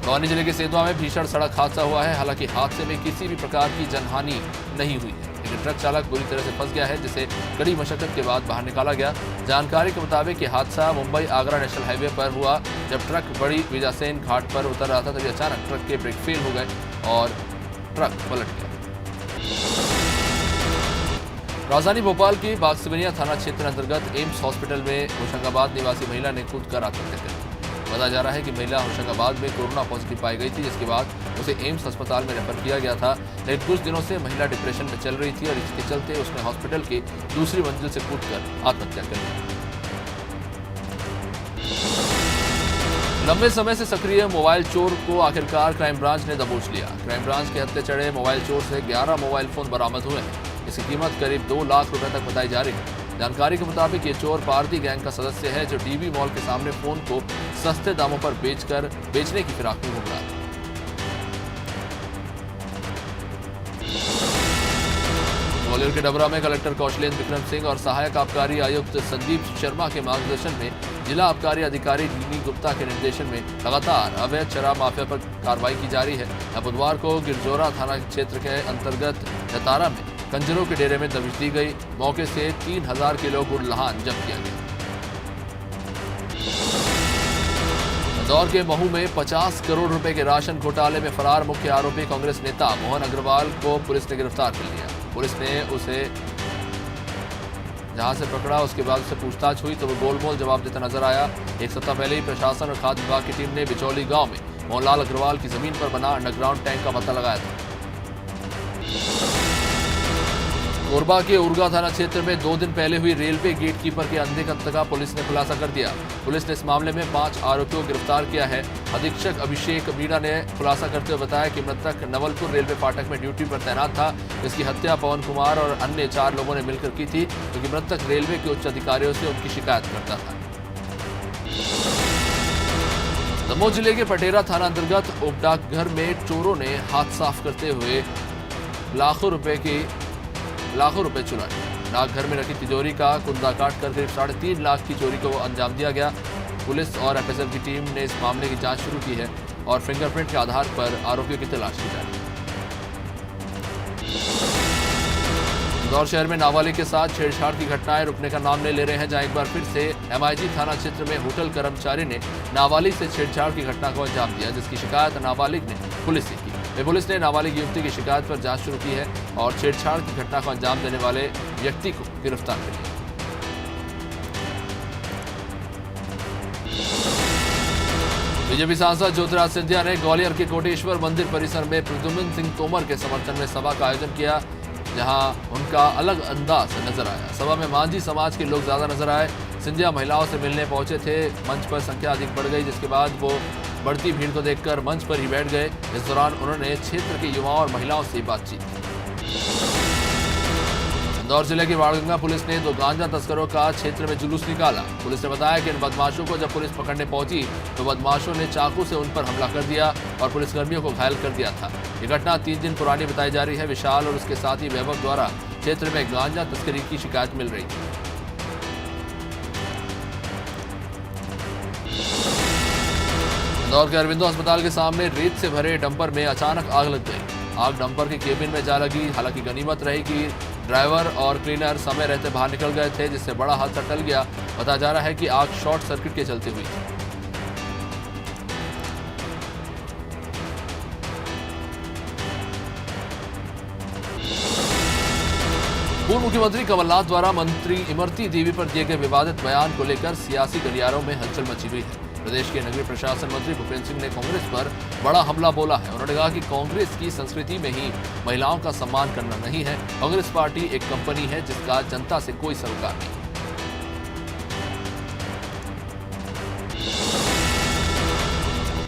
बवानी जिले के सेंधवा में भीषण सड़क हादसा हुआ है। हालांकि हादसे में किसी भी प्रकार की जनहानि नहीं हुई है, लेकिन ट्रक चालक बुरी तरह से फंस गया है, जिसे कड़ी मशक्कत के बाद बाहर निकाला गया। जानकारी के मुताबिक ये हादसा मुंबई आगरा नेशनल हाईवे पर हुआ। जब ट्रक बड़ी विजासेन घाट पर उतर रहा था तभी अचानक ट्रक के ब्रेक फेल हो गए और ट्रक पलट गया। राजधानी भोपाल की बागसिवनिया थाना क्षेत्र अंतर्गत एम्स हॉस्पिटल में होशंगाबाद निवासी महिला ने कूदकर आत्महत्या कर ली। बताया जा रहा है कि महिला होशंगाबाद में कोरोना पॉजिटिव पाई गई थी, जिसके बाद उसे एम्स अस्पताल में रेफर किया गया था। लेकिन कुछ दिनों से महिला डिप्रेशन में चल रही थी और इसके चलते उसने हॉस्पिटल की दूसरी मंजिल से कूदकर आत्महत्या कर ली। लंबे समय से सक्रिय मोबाइल चोर को आखिरकार क्राइम ब्रांच ने दबोच लिया। क्राइम ब्रांच के हत्थे चढ़े मोबाइल चोर से 11 मोबाइल फोन बरामद हुए हैं। इसकी कीमत करीब 2 लाख रुपए तक बताई जा रही है। जानकारी के मुताबिक ये चोर पारदी गैंग का सदस्य है, जो डीबी मॉल के सामने फोन को सस्ते दामों पर बेचने की फिराक में घूम रहा था। ग्वालियर के डबरा में कलेक्टर कौशलेंद्र विक्रम सिंह और सहायक आबकारी आयुक्त संदीप शर्मा के मार्गदर्शन में जिला आबकारी अधिकारी नीनी गुप्ता के निर्देशन में लगातार अवैध शराब माफिया पर कार्रवाई की जा रही है। बुधवार को गिरजोरा थाना क्षेत्र के अंतर्गत जतारा में कंजरों के डेरे में दबिश दी गई। मौके से 3000 किलो गुड़ लहान जब्त किया गया। इंदौर के महू में 50 करोड़ रुपए के राशन घोटाले में फरार मुख्य आरोपी कांग्रेस नेता मोहन अग्रवाल को पुलिस ने गिरफ्तार कर लिया। पुलिस ने उसे जहां से पकड़ा, उसके बाद उससे पूछताछ हुई तो वो गोलमोल जवाब देता नजर आया। एक सप्ताह पहले ही प्रशासन और खाद्य विभाग की टीम ने बिचौली गांव में मोहनलाल अग्रवाल की जमीन पर बना अंडरग्राउंड टैंक का पता लगाया था। कोरबा के उर्गा थाना क्षेत्र में 2 दिन पहले हुई रेलवे गेट कीपर के अंधे कत्ल का पुलिस ने खुलासा कर दिया। पुलिस ने इस मामले में 5 आरोपियों को गिरफ्तार किया है। अधीक्षक अभिषेक मीणा ने खुलासा करते हुए बताया कि मृतक नवलपुर रेलवे फाटक में ड्यूटी पर तैनात था। इसकी हत्या पवन कुमार और अन्य 4 लोगों ने मिलकर की थी, क्योंकि मृतक रेलवे के उच्च अधिकारियों से उनकी शिकायत करता था। दमोह जिले के पटेरा थाना अंतर्गत उपडाकघर में चोरों ने हाथ साफ करते हुए लाखों रुपए चुराए। डाकघर में रखी तिजोरी का कुंदा काटकर करीब 3.5 लाख की चोरी को अंजाम दिया गया। पुलिस और एफएसएल की टीम ने इस मामले की जांच शुरू की है और फिंगरप्रिंट के आधार पर आरोपियों की तलाश की जा रही है। इंदौर शहर में नाबालिग के साथ छेड़छाड़ की घटनाएं रुकने का नाम नहीं ले रहे हैं, जहां एक बार फिर से एमआईजी थाना क्षेत्र में होटल कर्मचारी ने नाबालिग से छेड़छाड़ की घटना को अंजाम दिया, जिसकी शिकायत नाबालिग ने पुलिस से की। पुलिस ने नाबालिग युवती की शिकायत पर जांच शुरू की है और छेड़छाड़ की घटना को अंजाम देने वाले व्यक्ति को गिरफ्तार कर लिया। बीजेपी सांसद ज्योतिराज सिंधिया ने ग्वालियर के कोटेश्वर मंदिर परिसर में प्रद्युम्न सिंह तोमर के समर्थन में सभा का आयोजन किया, जहां उनका अलग अंदाज नजर आया। सभा में मांझी समाज के लोग ज्यादा नजर आए। सिंधिया महिलाओं से मिलने पहुंचे थे। मंच पर संख्या अधिक बढ़ गई, जिसके बाद वो बढ़ती भीड़ को देखकर मंच पर ही बैठ गए। इस दौरान उन्होंने क्षेत्र के युवाओं और महिलाओं से बातचीत की। इंदौर जिले की बाणगंगा पुलिस ने 2 गांजा तस्करों का क्षेत्र में जुलूस निकाला। पुलिस ने बताया कि इन बदमाशों को जब पुलिस पकड़ने पहुंची तो बदमाशों ने चाकू से उन पर हमला कर दिया और पुलिसकर्मियों को घायल कर दिया था। ये घटना 3 दिन पुरानी बताई जा रही है। विशाल और उसके साथी वैभव द्वारा क्षेत्र में गांजा तस्करी की शिकायत मिल रही थी। इंदौर के अरविंदो अस्पताल के सामने रेत से भरे डंपर में अचानक आग लग गई। आग डंपर के केबिन में जा लगी। हालांकि गनीमत रही कि ड्राइवर और क्लीनर समय रहते बाहर निकल गए थे, जिससे बड़ा हादसा टल गया। बताया जा रहा है कि आग शॉर्ट सर्किट के चलते हुई। पूर्व मुख्यमंत्री कमलनाथ द्वारा मंत्री इमरती देवी पर दिए गए विवादित बयान को लेकर सियासी गलियारों में हलचल मची हुई है। प्रदेश के नगरीय प्रशासन मंत्री भूपेंद्र सिंह ने कांग्रेस पर बड़ा हमला बोला है। उन्होंने कहा कि कांग्रेस की संस्कृति में ही महिलाओं का सम्मान करना नहीं है। कांग्रेस पार्टी एक कंपनी है जिसका जनता से कोई सरोकार नहीं।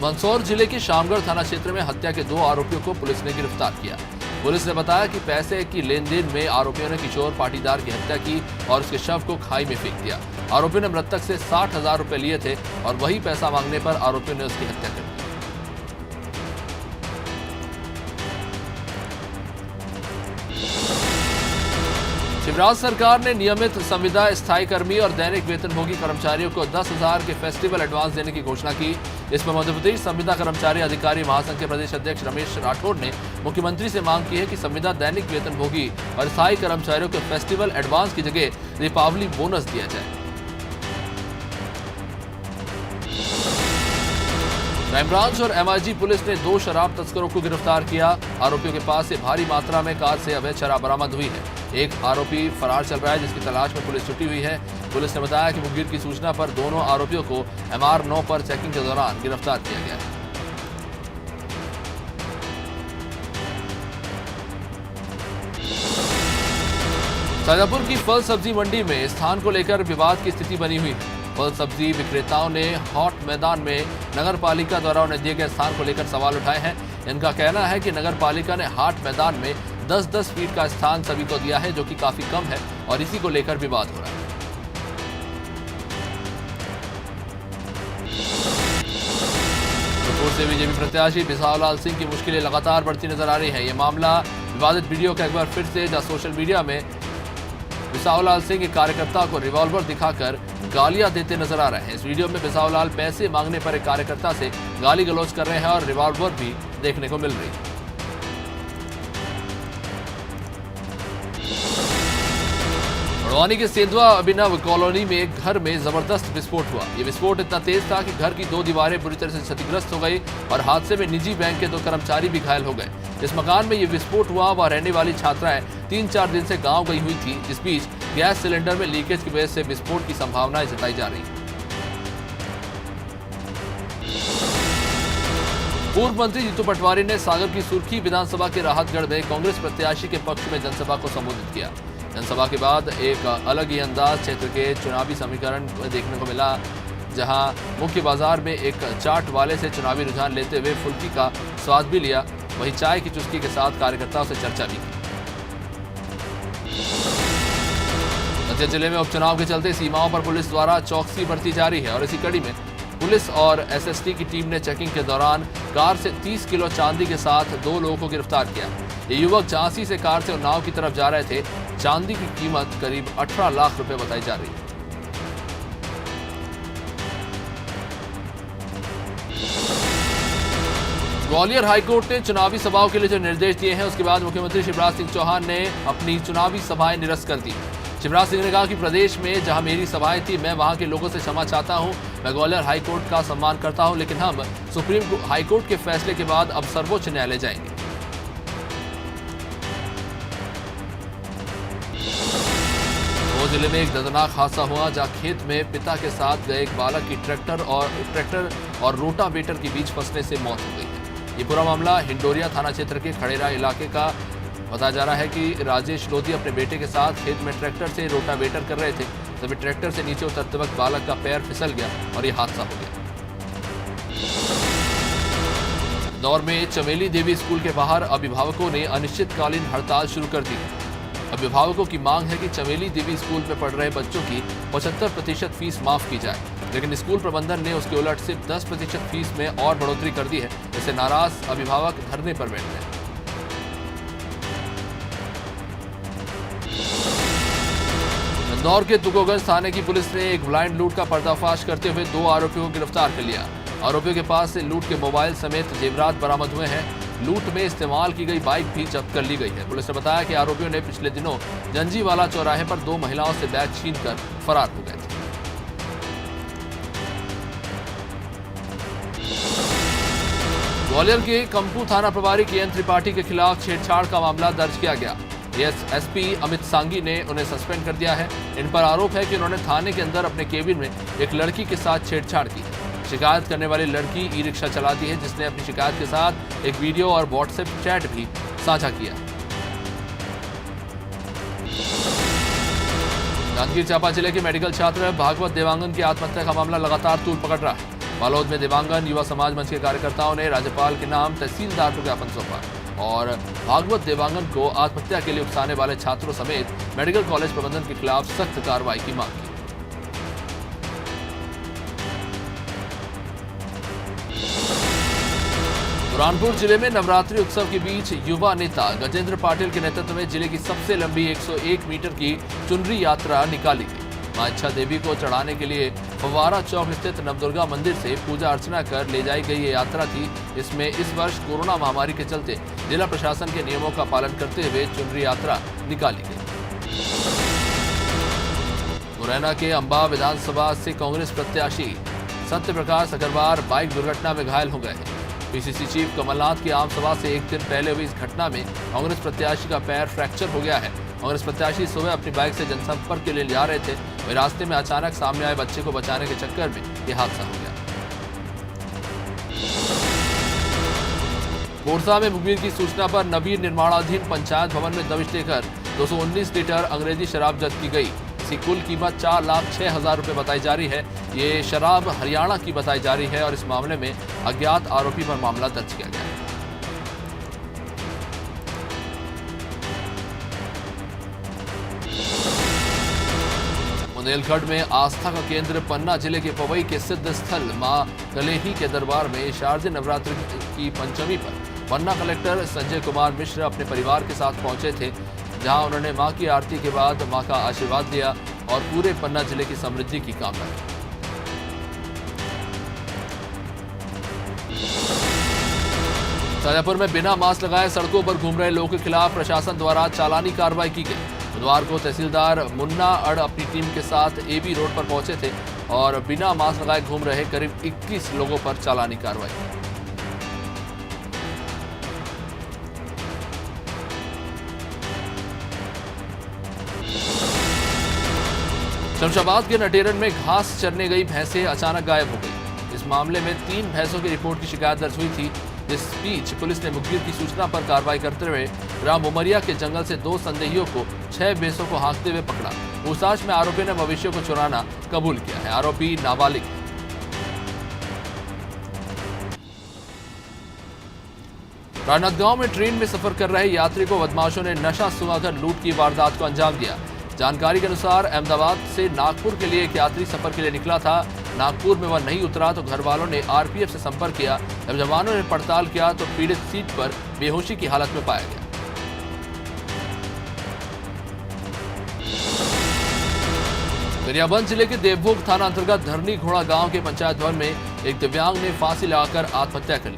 मंदसौर जिले के शामगढ़ थाना क्षेत्र में हत्या के 2 आरोपियों को पुलिस ने गिरफ्तार किया। पुलिस ने बताया कि पैसे की लेन-देन में आरोपियों ने किशोर पाटीदार की हत्या की और उसके शव को खाई में फेंक दिया। आरोपियों ने मृतक से 60,000 रुपए लिए थे और वही पैसा मांगने पर आरोपियों ने उसकी हत्या कर दी। शिवराज सरकार ने नियमित संविदा स्थायी कर्मी और दैनिक वेतनभोगी कर्मचारियों को 10,000 के फेस्टिवल एडवांस देने की घोषणा की। इसमें मध्य प्रदेश संविदा कर्मचारी अधिकारी महासंघ के प्रदेश अध्यक्ष रमेश राठौड़ ने मुख्यमंत्री से मांग की है कि संविदा दैनिक वेतनभोगी और स्थायी कर्मचारियों को फेस्टिवल एडवांस की जगह दीपावली बोनस दिया जाए। क्राइम ब्रांच और एमआईजी पुलिस ने 2 शराब तस्करों को गिरफ्तार किया। आरोपियों के पास से भारी मात्रा में कार से अवैध शराब बरामद हुई है। एक आरोपी फरार चल रहा है, जिसकी तलाश में पुलिस जुटी हुई है। पुलिस ने बताया कि मुखबिर की सूचना पर दोनों आरोपियों को MR9 पर चेकिंग के दौरान गिरफ्तार किया गया है। शाजापुर की फल सब्जी मंडी में स्थान को लेकर विवाद की स्थिति बनी हुई है। फल सब्जी विक्रेताओं ने हॉट मैदान में नगर पालिका द्वारा उन्हें दिए गए स्थान को लेकर सवाल उठाए हैं। इनका कहना है कि नगर पालिका ने हाट मैदान में 10-10 फीट का स्थान सभी को दिया है, जो कि काफी कम है और इसी को लेकर विवाद हो रहा है। से बीजेपी प्रत्याशी बिसावलाल सिंह की मुश्किलें लगातार बढ़ती नजर आ रही है। यह मामला विवादित वीडियो का एक बार फिर से जहां सोशल मीडिया में बिसावलाल सिंह एक कार्यकर्ता को रिवॉल्वर दिखाकर गालियां देते नजर आ रहे हैं। इस वीडियो में बिसावलाल पैसे मांगने पर एक कार्यकर्ता से गाली गलौज कर रहे हैं और रिवॉल्वर भी देखने को मिल रही है। बड़वानी के सेंधवा अभिनव कॉलोनी में एक घर में जबरदस्त विस्फोट हुआ। यह विस्फोट इतना तेज था कि घर की 2 दीवारें बुरी तरह से क्षतिग्रस्त हो गई और हादसे में निजी बैंक के 2 कर्मचारी भी घायल हो गए। जिस मकान में यह विस्फोट हुआ वह रहने वाली छात्राएं 3-4 दिन से गांव गई हुई थी। इस बीच गैस सिलेंडर में लीकेज की वजह से विस्फोट की संभावनाएं जताई जा रही है। पूर्व मंत्री जीतू पटवारी ने सागर की सुर्खी विधानसभा के राहतगढ़ में कांग्रेस प्रत्याशी के पक्ष में जनसभा को संबोधित किया। जनसभा के बाद एक अलग ही अंदाज क्षेत्र के चुनावी समीकरण देखने को मिला, जहां मुख्य बाजार में एक चाट वाले से चुनावी रुझान लेते हुए फुल्की का स्वाद भी लिया, वहीं चाय की चुस्की के साथ कार्यकर्ताओं से चर्चा भी की। दतिया जिले में उपचुनाव के चलते सीमाओं पर पुलिस द्वारा चौकसी बरती जा रही है और इसी कड़ी में पुलिस और एसएसटी की टीम ने चेकिंग के दौरान कार से 30 किलो चांदी के साथ 2 लोगों को गिरफ्तार किया। ये युवक झांसी से कार से उन्नाव की तरफ जा रहे थे। चांदी की कीमत करीब 18 लाख रुपए बताई जा रही है। ग्वालियर हाईकोर्ट ने चुनावी सभाओं के लिए जो निर्देश दिए हैं, उसके बाद मुख्यमंत्री शिवराज सिंह चौहान ने अपनी चुनावी सभाएं निरस्त कर दी। शिवराज सिंह ने कहा कि प्रदेश में जहां मेरी सभाएं थी, मैं वहां के लोगों से क्षमा चाहता हूं। मैं ग्वालियर हाईकोर्ट का सम्मान करता हूं, लेकिन हम सुप्रीम हाईकोर्ट के फैसले के बाद अब सर्वोच्च न्यायालय जाएंगे। जिले में एक दर्दनाक हादसा हुआ, जहां खेत में पिता के साथ गए एक बालक की ट्रैक्टर और रोटावेटर के बीच फंसने से मौत हो गई है। ये पूरा मामला हिंडोरिया थाना क्षेत्र के खड़ेरा इलाके का बताया जा रहा है कि राजेश लोधी अपने बेटे के साथ खेत में ट्रैक्टर से रोटावेटर कर रहे थे, तभी ट्रैक्टर से नीचे उतरते वक्त बालक का पैर फिसल गया और यह हादसा हो गया। इंदौर में चमेली देवी स्कूल के बाहर अभिभावकों ने अनिश्चितकालीन हड़ताल शुरू कर दी है। अभिभावकों की मांग है कि चमेली देवी स्कूल में पढ़ रहे बच्चों की 75% फीस माफ की जाए, लेकिन स्कूल प्रबंधन ने उसके उलट सिर्फ 10% फीस में और बढ़ोतरी कर दी है। इससे नाराज अभिभावक धरने पर बैठ गए। इंदौर के तुकोगंज थाने की पुलिस ने एक ब्लाइंड लूट का पर्दाफाश करते हुए 2 आरोपियों को गिरफ्तार कर लिया। आरोपियों के पास से लूट के मोबाइल समेत जेवरात बरामद हुए हैं। लूट में इस्तेमाल की गई बाइक भी जब्त कर ली गई है। पुलिस ने बताया कि आरोपियों ने पिछले दिनों जंजीवाला चौराहे पर 2 महिलाओं से बैग छीनकर फरार हो गए थे। ग्वालियर के कंपू थाना प्रभारी KN त्रिपाठी के खिलाफ छेड़छाड़ का मामला दर्ज किया गया। एसपी अमित सांगी ने उन्हें सस्पेंड कर दिया है। इन पर आरोप है कि उन्होंने थाने के अंदर अपने केबिन में एक लड़की के साथ छेड़छाड़ की। शिकायत करने वाली लड़की ई-रिक्शा चलाती है, जिसने अपनी शिकायत के साथ एक वीडियो और व्हाट्सएप चैट भी साझा किया। जांजगीर चांपा जिले के मेडिकल छात्र भागवत देवांगन की आत्महत्या का मामला लगातार तूल पकड़ रहा है। बालोद में देवांगन युवा समाज मंच के कार्यकर्ताओं ने राज्यपाल के नाम तहसीलदार को ज्ञापन सौंपा और भागवत देवांगन को आत्महत्या के लिए उकसाने वाले छात्रों समेत मेडिकल कॉलेज प्रबंधन के खिलाफ सख्त कार्रवाई की मांग की। बुरहानपुर जिले में नवरात्रि उत्सव के बीच युवा नेता गजेंद्र पाटिल के नेतृत्व में जिले की सबसे लंबी 101 मीटर की चुनरी यात्रा निकाली गई। मां इच्छा देवी को चढ़ाने के लिए फव्वारा चौक स्थित नवदुर्गा मंदिर से पूजा अर्चना कर ले जाई गई ये यात्रा थी। इसमें इस वर्ष कोरोना महामारी के चलते जिला प्रशासन के नियमों का पालन करते हुए चुनरी यात्रा निकाली गई। मुरैना के अंबा विधानसभा से कांग्रेस प्रत्याशी सत्य प्रकाश अग्रवाल बाइक दुर्घटना में घायल हो गए हैं। पीसीसी चीफ कमलनाथ की आम सभा से एक दिन पहले हुई इस घटना में कांग्रेस प्रत्याशी का पैर फ्रैक्चर हो गया है। कांग्रेस प्रत्याशी सुबह अपनी बाइक से जनसंपर्क के लिए जा रहे थे, वही रास्ते में अचानक सामने आए बच्चे को बचाने के चक्कर में यह हादसा हो गया। बोरसा में मुखबिर की सूचना पर नवीन निर्माणाधीन पंचायत भवन में दबिश देकर 219 लीटर अंग्रेजी शराब जब्त की गई। इसकी कुल कीमत 4,06,000 रुपए बताई जा रही है। ये शराब हरियाणा की बताई जा रही है और इस मामले में अज्ञात आरोपी पर मामला दर्ज किया गया है। बुंदेलखंड में आस्था का केंद्र पन्ना जिले के पवई के सिद्ध स्थल मां कलेही के दरबार में शारदीय नवरात्रि की पंचमी पर पन्ना कलेक्टर संजय कुमार मिश्र अपने परिवार के साथ पहुंचे थे, जहां उन्होंने मां की आरती के बाद मां का आशीर्वाद लिया और पूरे पन्ना जिले की समृद्धि की कामना की। शाजापुर में बिना मास्क लगाए सड़कों पर घूम रहे लोगों के खिलाफ प्रशासन द्वारा चालानी कार्रवाई की गई। बुधवार को तहसीलदार मुन्ना अड़ अपनी टीम के साथ एबी रोड पर पहुंचे थे और बिना मास्क लगाए घूम रहे करीब 21 लोगों पर चालानी कार्रवाई की। शमशाबाद के नटेरन में घास चरने गई भैंसें अचानक गायब हो गई। इस मामले में 3 भैंसों की रिपोर्ट की शिकायत दर्ज हुई थी। इस बीच पुलिस ने मुखबिर की सूचना पर कार्रवाई करते हुए ग्राम उमरिया के जंगल से 2 संदेहियों को 6 भैंसों को हाँकते हुए पकड़ा। पूछताछ में आरोपी ने मवेशियों को चुराना कबूल किया है। आरोपी नाबालिग है। राजनांदगांव में ट्रेन में सफर कर रहे यात्री को बदमाशों ने नशा सुंघाकर लूट की वारदात को अंजाम दिया। जानकारी के अनुसार अहमदाबाद से नागपुर के लिए एक यात्री सफर के लिए निकला था। नागपुर में वह नहीं उतरा तो घर वालों ने आरपीएफ से संपर्क किया। जब जवानों ने पड़ताल किया तो पीड़ित सीट पर बेहोशी की हालत में पाया गया। गरियाबंद जिले के देवभोग थाना अंतर्गत धरनी घोड़ा गांव के पंचायत भवन में एक दिव्यांग ने फांसी लगाकर आत्महत्या कर ली।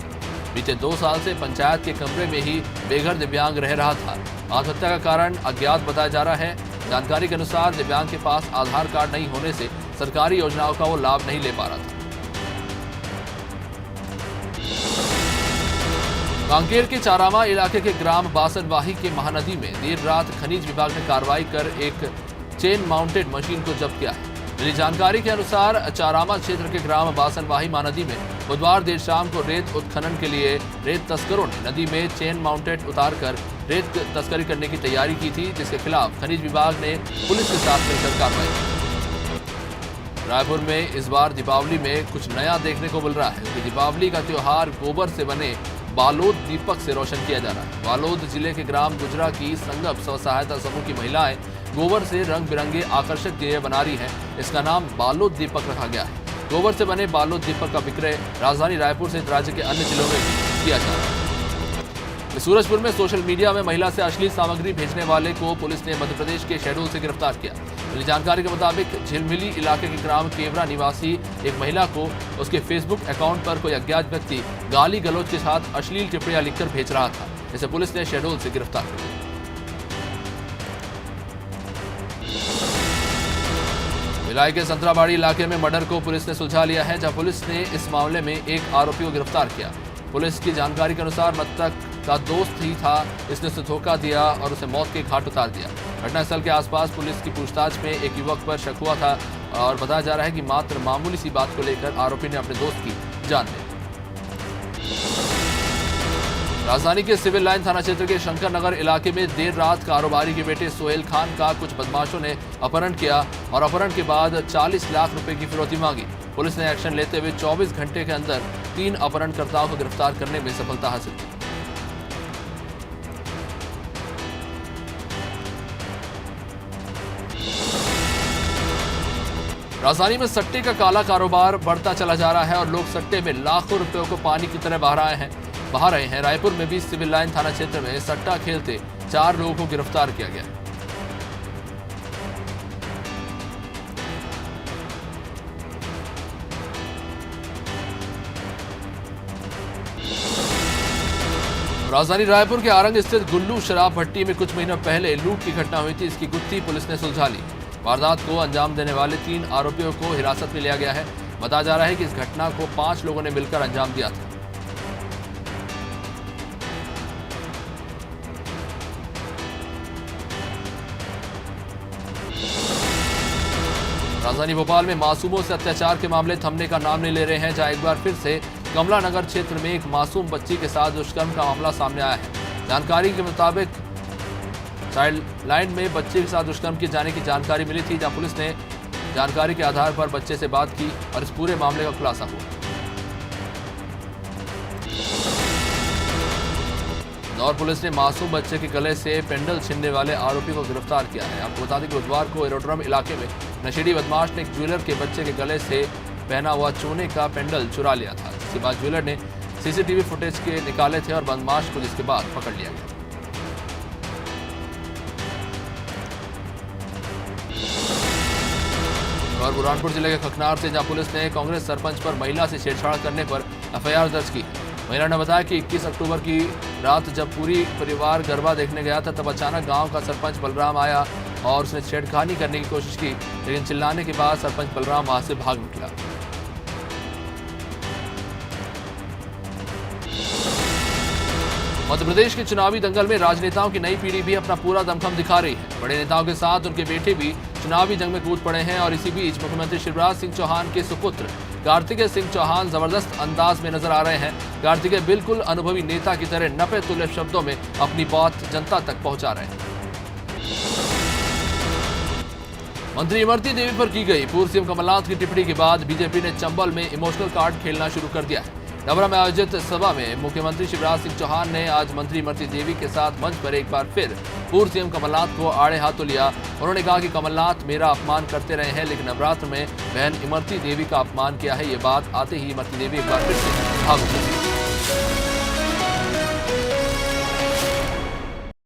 बीते 2 साल से पंचायत के कमरे में ही बेघर दिव्यांग रह रहा था। आत्महत्या का कारण अज्ञात बताया जा रहा है। जानकारी के अनुसार दिव्यांग के पास आधार कार्ड नहीं होने से सरकारी योजनाओं का वो लाभ नहीं ले पा रहा था। कांकेर के चारामा इलाके के ग्राम बासनवाही के महानदी में देर रात खनिज विभाग ने कार्रवाई कर एक चेन माउंटेड मशीन को जब्त किया है। मिली जानकारी के अनुसार चारामा क्षेत्र के ग्राम बासनवाही महानदी में बुधवार देर शाम को रेत उत्खनन के लिए रेत तस्करों ने नदी में चेन माउंटेड उतारकर रेत तस्करी करने की तैयारी की थी, जिसके खिलाफ खनिज विभाग ने पुलिस के साथ मिलकर कार्रवाई की। रायपुर में इस बार दीपावली में कुछ नया देखने को मिल रहा है कि दीपावली का त्योहार गोबर से बने बालोद दीपक से रोशन किया जा रहा है। बालोद जिले के ग्राम गुजरा की संगम स्व सहायता समूह की महिलाएं गोबर से रंग बिरंगे आकर्षक दिए बना रही हैं। इसका नाम बालोद दीपक रखा गया है। गोबर से बने बालोद दीपक का विक्रय राजधानी रायपुर सहित राज्य के अन्य जिलों में भी किया जा रहा है। सूरजपुर में सोशल मीडिया में महिला से अश्लील सामग्री भेजने वाले को पुलिस ने मध्य प्रदेश के शहडोल से गिरफ्तार किया। मिली जानकारी के मुताबिक झिलमिली इलाके के ग्राम केवरा निवासी एक महिला को उसके फेसबुक अकाउंट पर कोई अज्ञात व्यक्ति गाली गलौज के साथ अश्लील टिप्पणियां लिखकर भेज रहा था। इसे पुलिस ने शहडोल से गिरफ्तार कर लिया। भिलाई के संतराबाड़ी इलाके में मर्डर को पुलिस ने सुलझा लिया है, जहां पुलिस ने इस मामले में एक आरोपी को गिरफ्तार किया। पुलिस की जानकारी के अनुसार मृतक का दोस्त ही था, इसने उसे धोखा दिया और उसे मौत के घाट उतार दिया। घटनास्थल के आसपास पुलिस की पूछताछ में एक युवक पर शक हुआ था और बताया जा रहा है कि मात्र मामूली सी बात को लेकर आरोपी ने अपने दोस्त की जान ले ली। राजधानी के सिविल लाइन थाना क्षेत्र के शंकर नगर इलाके में देर रात कारोबारी के बेटे सोहेल खान का कुछ बदमाशों ने अपहरण किया और अपहरण के बाद 40 लाख रुपए की फिरौती मांगी। पुलिस ने एक्शन लेते हुए 24 घंटे के अंदर 3 अपहरणकर्ताओं को गिरफ्तार करने में सफलता हासिल की। राजधानी में सट्टे का काला कारोबार बढ़ता चला जा रहा है और लोग सट्टे में लाखों रुपयों को पानी की तरह बहा रहे हैं। बाहर आए हैं। रायपुर में भी सिविल लाइन थाना क्षेत्र में सट्टा खेलते 4 लोगों को गिरफ्तार किया गया। राजधानी रायपुर के आरंग स्थित गुल्लू शराब भट्टी में कुछ महीनों पहले लूट की घटना हुई थी। इसकी गुत्थी पुलिस ने सुलझा ली। वारदात को अंजाम देने वाले 3 आरोपियों को हिरासत में लिया गया है। बताया जा रहा है कि इस घटना को 5 लोगों ने मिलकर अंजाम दिया था। राजधानी भोपाल में मासूमों से अत्याचार के मामले थमने का नाम नहीं ले रहे हैं, जहां एक बार फिर से कमला नगर क्षेत्र में एक मासूम बच्ची के साथ दुष्कर्म का मामला सामने आया है। जानकारी के मुताबिक चाइल्ड लाइन में बच्चे के साथ दुष्कर्म किए जाने की जानकारी मिली थी, जहां पुलिस ने जानकारी के आधार पर बच्चे से बात की और इस पूरे मामले का खुलासा हुआ। इंदौर पुलिस ने मासूम बच्चे के गले से पेंडल छीनने वाले आरोपी को गिरफ्तार किया है। आपको बता दें कि बुधवार को एरोड्रम इलाके में नशेड़ी बदमाश ने एक ज्वेलर के बच्चे के गले से पहना हुआ सोने का पेंडल चुरा लिया था, जिसके बाद ज्वेलर ने सीसीटीवी फुटेज के निकाले थे और बदमाश को जिसके बाद पकड़ लिया गया। और बुरहानपुर जिले के खकनार से जहां पुलिस ने कांग्रेस सरपंच पर महिला से छेड़छाड़ करने पर एफआईआर दर्ज की। महिला ने बताया कि 21 अक्टूबर की रात जब पूरी परिवार गरबा देखने गया था, तब अचानक गांव का सरपंच बलराम आया और उसने छेड़खानी करने की कोशिश की, लेकिन चिल्लाने के बाद सरपंच बलराम वहां से भाग निकला। मध्य प्रदेश के चुनावी दंगल में राजनेताओं की नई पीढ़ी भी अपना पूरा दमखम दिखा रही है। बड़े नेताओं के साथ उनके बेटे भी चुनावी जंग में कूद पड़े हैं और इसी बीच मुख्यमंत्री शिवराज सिंह चौहान के सुपुत्र कार्तिकेय सिंह चौहान जबरदस्त अंदाज में नजर आ रहे हैं। कार्तिकेय बिल्कुल अनुभवी नेता की तरह नपे तुले शब्दों में अपनी बात जनता तक पहुंचा रहे हैं। मंत्री इमरती देवी पर की गई पूर्व सीएम कमलनाथ की टिप्पणी के बाद बीजेपी ने चंबल में इमोशनल कार्ड खेलना शुरू कर दिया है। डबरा में आयोजित सभा में मुख्यमंत्री शिवराज सिंह चौहान ने आज मंत्री इमरती देवी के साथ मंच पर एक बार फिर पूर्व सीएम कमलनाथ को आड़े हाथों लिया। उन्होंने कहा कि कमलनाथ मेरा अपमान करते रहे हैं, लेकिन नवरात्र में बहन इमरती देवी का अपमान किया है। ये बात आते ही इमरती देवी एक बार फिर से भावुक हुई।